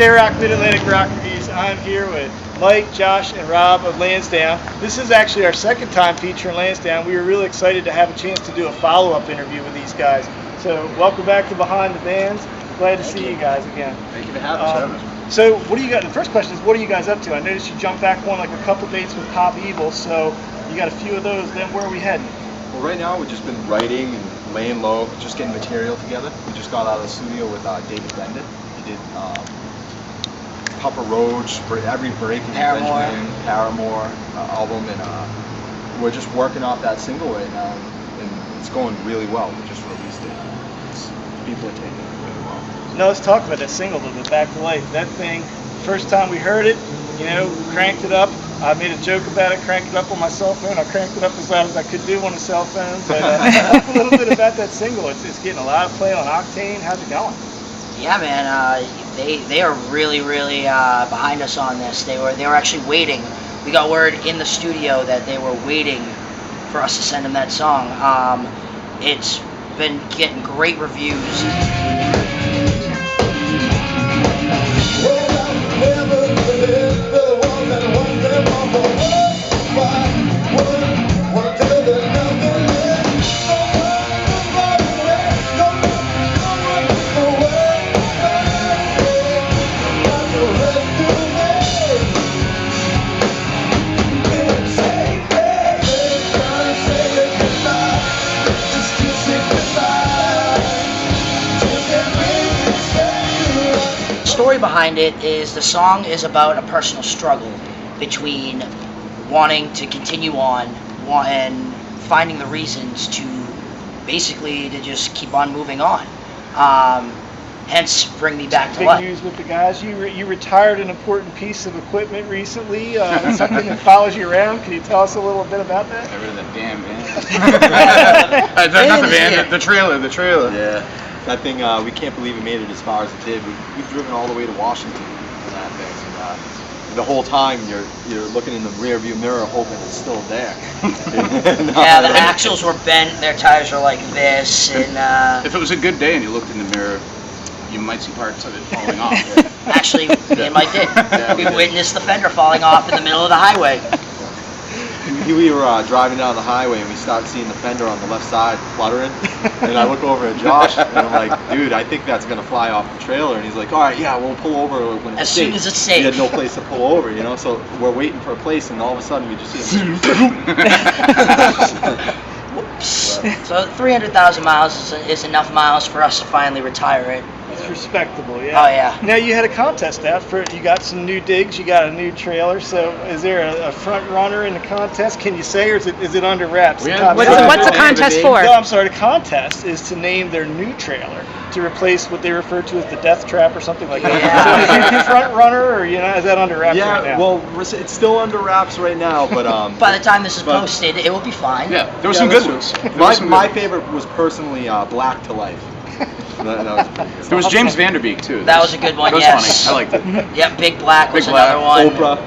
Rock Mid-Atlantic Rock Reviews. I'm here with Mike, Josh, and Rob of Lansdowne. This is actually our second time featuring Lansdowne. We were really excited to have a chance to do a follow-up interview with these guys. So welcome back to Behind the Bands. Glad to see you guys again. Thank you for having us. So what do you got? The first question is, what are you guys up to? I noticed you jumped back on like a couple dates with Pop Evil, so you got a few of those. Then where are we heading? Well, right now we've just been writing and laying low, just getting material together. We just got out of the studio with David Bendit. He did Papa Roach, Every Break in Benjamin, Paramore album, and we're just working off that single right now, and it's going really well. We just released it. People are taking it really well. No, let's talk about that single a little bit, Back to Life. That thing, first time we heard it, cranked it up. I made a joke about it, cranked it up on my cell phone. I cranked it up as loud as I could do on a cell phone. But talk a little bit about that single. It's getting a lot of play on Octane. How's it going? Yeah, man. They are really behind us on this. They were actually waiting. We got word in the studio that they were waiting for us to send them that song. It's been getting great reviews. The story behind it is the song is about a personal struggle between wanting to continue on and finding the reasons to basically to just keep on moving on. Hence, Bring Me Back to Life. Big news with the guys. You retired an important piece of equipment recently, something that follows you around. Can you tell us a little bit about that? Get rid of that damn van. Not the van, the trailer. Yeah, that thing, we can't believe it made it as far as it did. We've driven all the way to Washington for that thing. And, the whole time you're looking in the rear view mirror hoping it's still there. Yeah, the axles were bent, their tires were like this, and If it was a good day and you looked in the mirror, you might see parts of it falling off. actually, me and Mike did. Yeah, We witnessed the fender falling off in the middle of the highway. We were driving down the highway and we started seeing the fender on the left side fluttering, and I look over at Josh and I'm like, dude, I think that's gonna fly off the trailer. And he's like, all right, yeah, we'll pull over when it's As safe. soon as it's safe. We had no place to pull over, so we're waiting for a place, and all of a sudden we just see him. So 300,000 miles is enough miles for us to finally retire it. It's respectable, yeah. Oh, yeah. Now you had a contest out for you got some new digs, you got a new trailer. So is there a front runner in the contest? Can you say, or is it under wraps? What's the contest for? No, I'm sorry. The contest is to name their new trailer to replace what they refer to as the Death Trap or something like that. Yeah. So is it front runner, or is that under wraps right now? Well, it's still under wraps right now, but By the time this is posted, it will be fine. Yeah, there were some good ones. My favorite was personally Black to Life. That was pretty good. There was James Vanderbeek too. That was a good one, That was yes. funny. I liked it. Yep, Big Black was Big Black, another one. Oprah.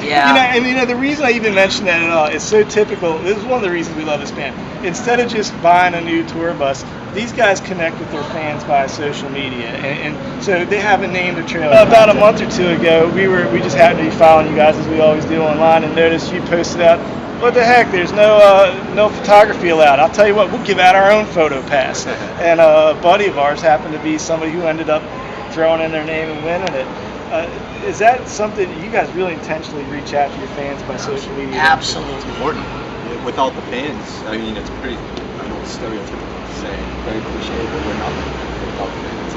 Yeah. The reason I even mentioned that at all, it's so typical. This is one of the reasons we love this band. Instead of just buying a new tour bus, these guys connect with their fans via social media, and so they haven't named their trailer. About a month or two ago, we just happened to be following you guys as we always do online, and noticed you posted out, what the heck, there's no photography allowed. I'll tell you what, we'll give out our own photo pass. And a buddy of ours happened to be somebody who ended up throwing in their name and winning it. Is that something you guys really intentionally reach out to your fans by social media? Absolutely. Important. Without the fans, I mean, it's pretty, I know it's stereotypical to say, very cliche, but we're nothing without the fans.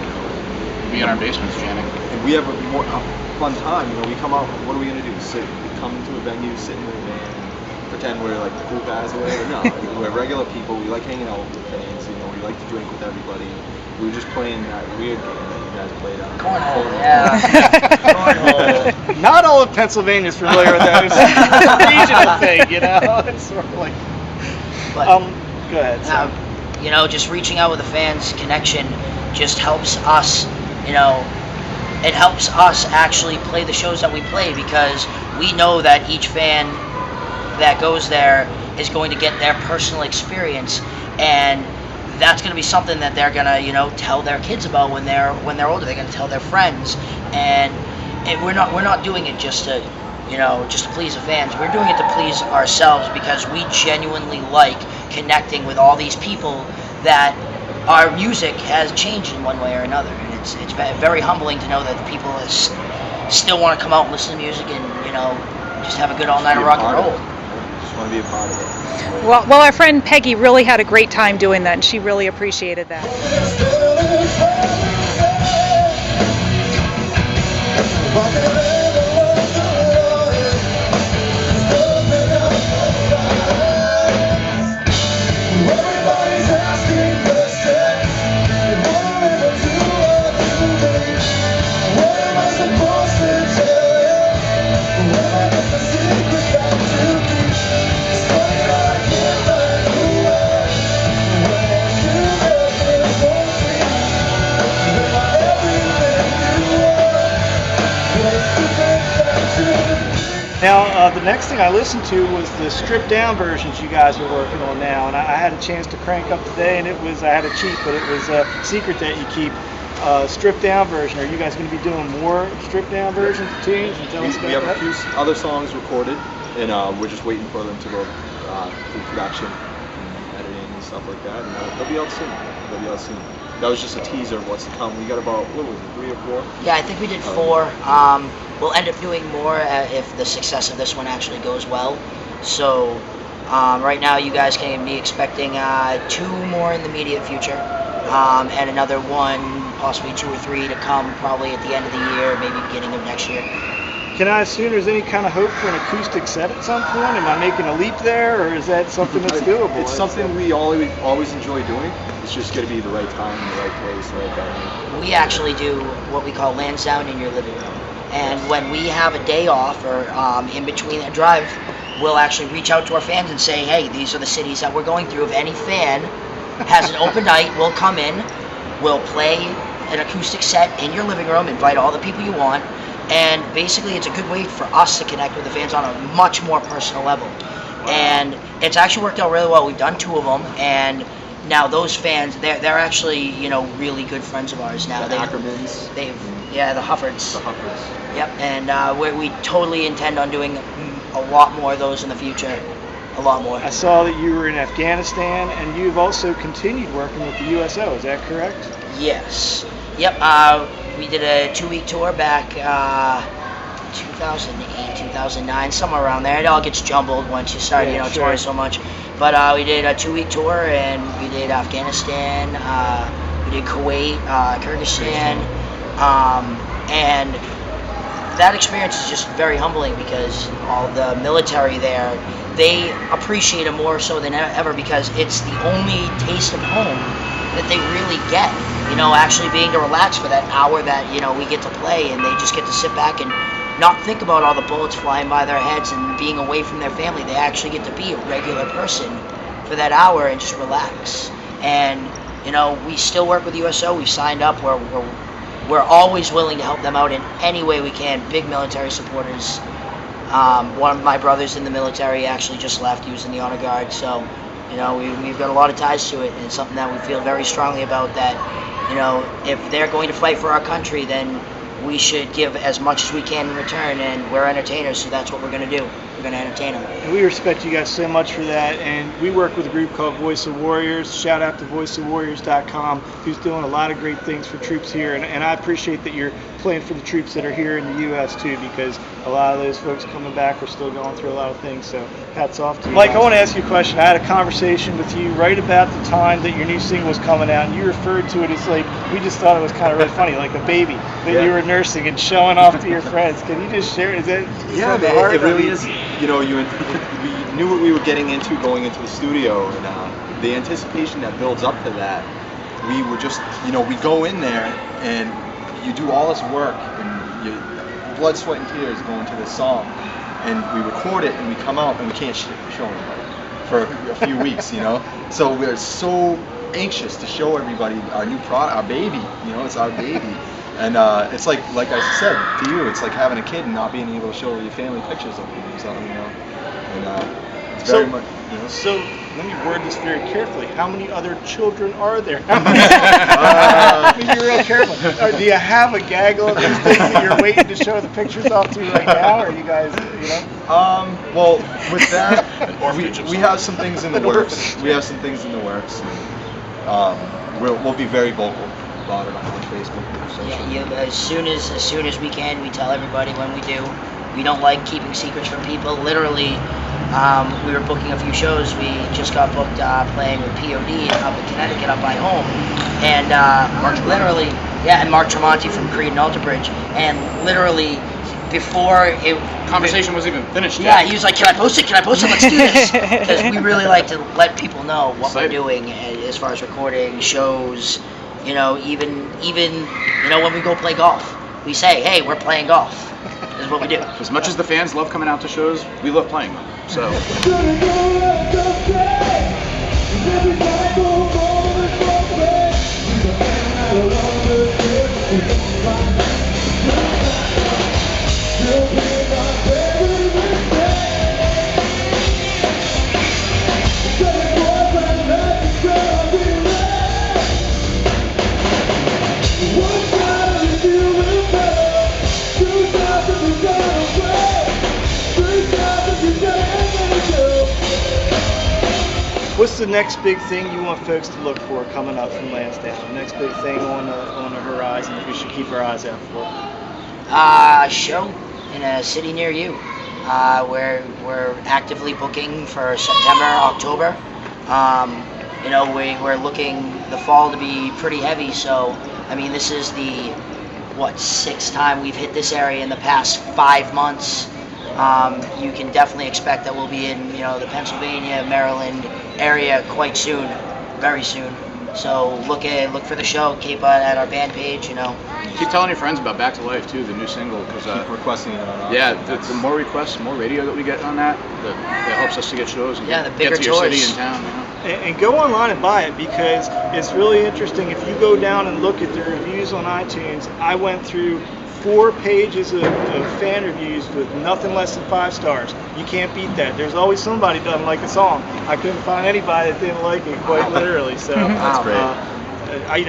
Be in our basements jamming. And we have a fun time, we come out, what are we going to do? We come to a venue, sit in the van, pretend we're like the cool guys or whatever. No, we're regular people. We like hanging out with the fans. We like to drink with everybody. We were just playing that weird game that you guys played on. Cornhole, yeah. Cornhole. Not all of Pennsylvania is familiar with that. It's a regional thing, It's sort of like. But, go ahead. Sam. Just reaching out with the fans connection just helps us, it helps us actually play the shows that we play, because we know that each fan that goes there is going to get their personal experience, and that's going to be something that they're going to, you know, tell their kids about when they're older. They're going to tell their friends, and we're not doing it just to, you know, just to please the fans. We're doing it to please ourselves because we genuinely like connecting with all these people that our music has changed in one way or another, and it's very humbling to know that the people still want to come out and listen to music and, you know, just have a good all night of rock and roll. Just want to be a part of it. Well, our friend Peggy really had a great time doing that, and she really appreciated that. Now, the next thing I listened to was the stripped down versions you guys are working on now, and I had a chance to crank up today, and I had a cheat, but it was a secret that you keep. Stripped down version. Are you guys going to be doing more stripped down versions of tunes? And tell us about We have that? a few other songs recorded, and we're just waiting for them to go through production and editing and stuff like that, and they'll be out soon. That was just a teaser of what's to come. We got about, what was it, 3 or 4? Yeah, I think we did 4. We'll end up doing more if the success of this one actually goes well. So right now you guys can be expecting 2 more in the immediate future, and another 1, possibly 2 or 3 to come probably at the end of the year, maybe beginning of next year. Can I assume there's any kind of hope for an acoustic set at some point? Am I making a leap there, or is that something that's doable? It's something we always enjoy doing. It's just going to be the right time, the right place, the right venue. We actually do what we call Lansdowne in your living room. And when we have a day off or in between a drive, we'll actually reach out to our fans and say, hey, these are the cities that we're going through. If any fan has an open night, we'll come in, we'll play an acoustic set in your living room, invite all the people you want, and basically it's a good way for us to connect with the fans on a much more personal level. Wow. And it's actually worked out really well. We've done 2 of them, and now those fans, they're actually, you know, really good friends of ours now. The Ackermans. Yeah, the Huffords. The Huffords. Yep, and we totally intend on doing a lot more of those in the future. A lot more. I saw that you were in Afghanistan, and you've also continued working with the USO. Is that correct? Yes. Yep. We did a 2-week tour back 2008, 2009, somewhere around there. It all gets jumbled once you start, touring so much. But we did a 2-week tour, and we did Afghanistan, we did Kuwait, Kyrgyzstan, and that experience is just very humbling because all the military there, they appreciate it more so than ever because it's the only taste of home that they really get. You know, actually being to relax for that hour that, we get to play, and they just get to sit back and not think about all the bullets flying by their heads and being away from their family. They actually get to be a regular person for that hour and just relax. And, we still work with USO. We've signed up. We're always willing to help them out in any way we can. Big military supporters. One of my brothers in the military actually just left. He was in the honor guard. So, we've got a lot of ties to it, and it's something that we feel very strongly about, that, if they're going to fight for our country, then we should give as much as we can in return, and we're entertainers, so that's what we're going to do. We're going to entertain them. And we respect you guys so much for that, and we work with a group called Voice of Warriors. Shout out to voiceofwarriors.com, who's doing a lot of great things for troops here, and I appreciate that you're playing for the troops that are here in the U.S. too, because a lot of those folks coming back are still going through a lot of things, so hats off to you. Mike, I want to ask you a question. I had a conversation with you right about the time that your new single was coming out, and you referred to it as like, we just thought it was kind of really funny, like a baby that you were nursing and showing off to your friends. Can you just share? Is that it really is. We knew what we were getting into going into the studio, and the anticipation that builds up to that. We were just, we go in there and you do all this work and blood, sweat, and tears go into this song, and we record it and we come out and we can't show anybody for a few weeks, So we're so anxious to show everybody our new product, our baby, it's our baby. And it's like I said to you, it's like having a kid and not being able to show your family pictures of them, and It's very much, you know. So let me word this very carefully. How many other children are there? Be real careful. Do you have a gaggle of these things that you're waiting to show the pictures off to right now, or you guys, you know? Well, with that, orphanage of we have some things in the works. We have some things in the works. And, we'll be very vocal about it on Facebook and social. Yeah, as soon as we can, we tell everybody when we do. We don't like keeping secrets from people. Literally, we were booking a few shows. We just got booked playing with POD up in Connecticut, up by home, and literally, and Mark Tremonti from Creed and Alter Bridge, and literally before it. Conversation wasn't even finished Yeah, yet. he was like, "Can I post it? Can I post it? Let's do this." Because we really like to let people know what we're Excited. doing as far as recording shows. You know, even when we go play golf, we say, "Hey, we're playing golf." This is what we do. As much as the fans love coming out to shows, we love playing them. So. What's the next big thing you want folks to look for coming up from Lansdowne? The next big thing on the horizon that we should keep our eyes out for? A show in a city near you. We're actively booking for September, October. We're looking the fall to be pretty heavy. So, I mean, this is the sixth time we've hit this area in the past 5 months. You can definitely expect that we'll be in the Pennsylvania, Maryland area quite soon, very soon. So look for the show. Keep at our band page. Keep telling your friends about Back to Life too, the new single, because Keep requesting it on the more requests, more radio that we get on that, that helps us to get shows and the get bigger to your city tours. and town. And go online and buy it, because it's really interesting. If you go down and look at the reviews on iTunes, I went through 4 pages of fan reviews with nothing less than 5 stars. You can't beat that. There's always somebody who doesn't like a song. I couldn't find anybody that didn't like it, quite literally. So That's great. I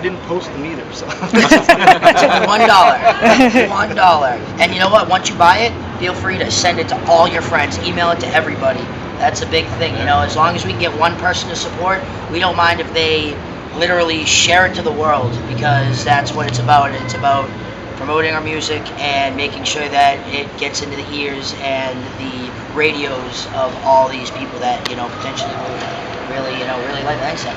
didn't post them either. So $1. And you know what? Once you buy it, feel free to send it to all your friends. Email it to everybody. That's a big thing. As long as we can get one person to support, we don't mind if they literally share it to the world, because that's what it's about. It's about promoting our music and making sure that it gets into the ears and the radios of all these people that potentially will really like Lansdowne.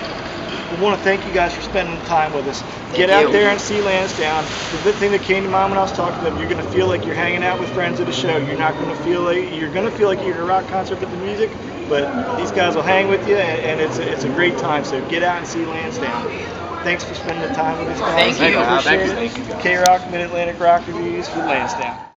we want to thank you guys for spending the time with us. Get you. out there and see Lansdowne. The good thing that came to mind when I was talking to them, you're going to feel like you're hanging out with friends at a show. You're not going to feel like you're at a rock concert with the music, but these guys will hang with you, and it's a great time. So get out and see Lansdowne. Thanks for spending the time with us, guys. Thank you. Appreciate Thank you. it. Thank you, guys. K-Rock, Mid-Atlantic Rock Reviews for Lansdowne.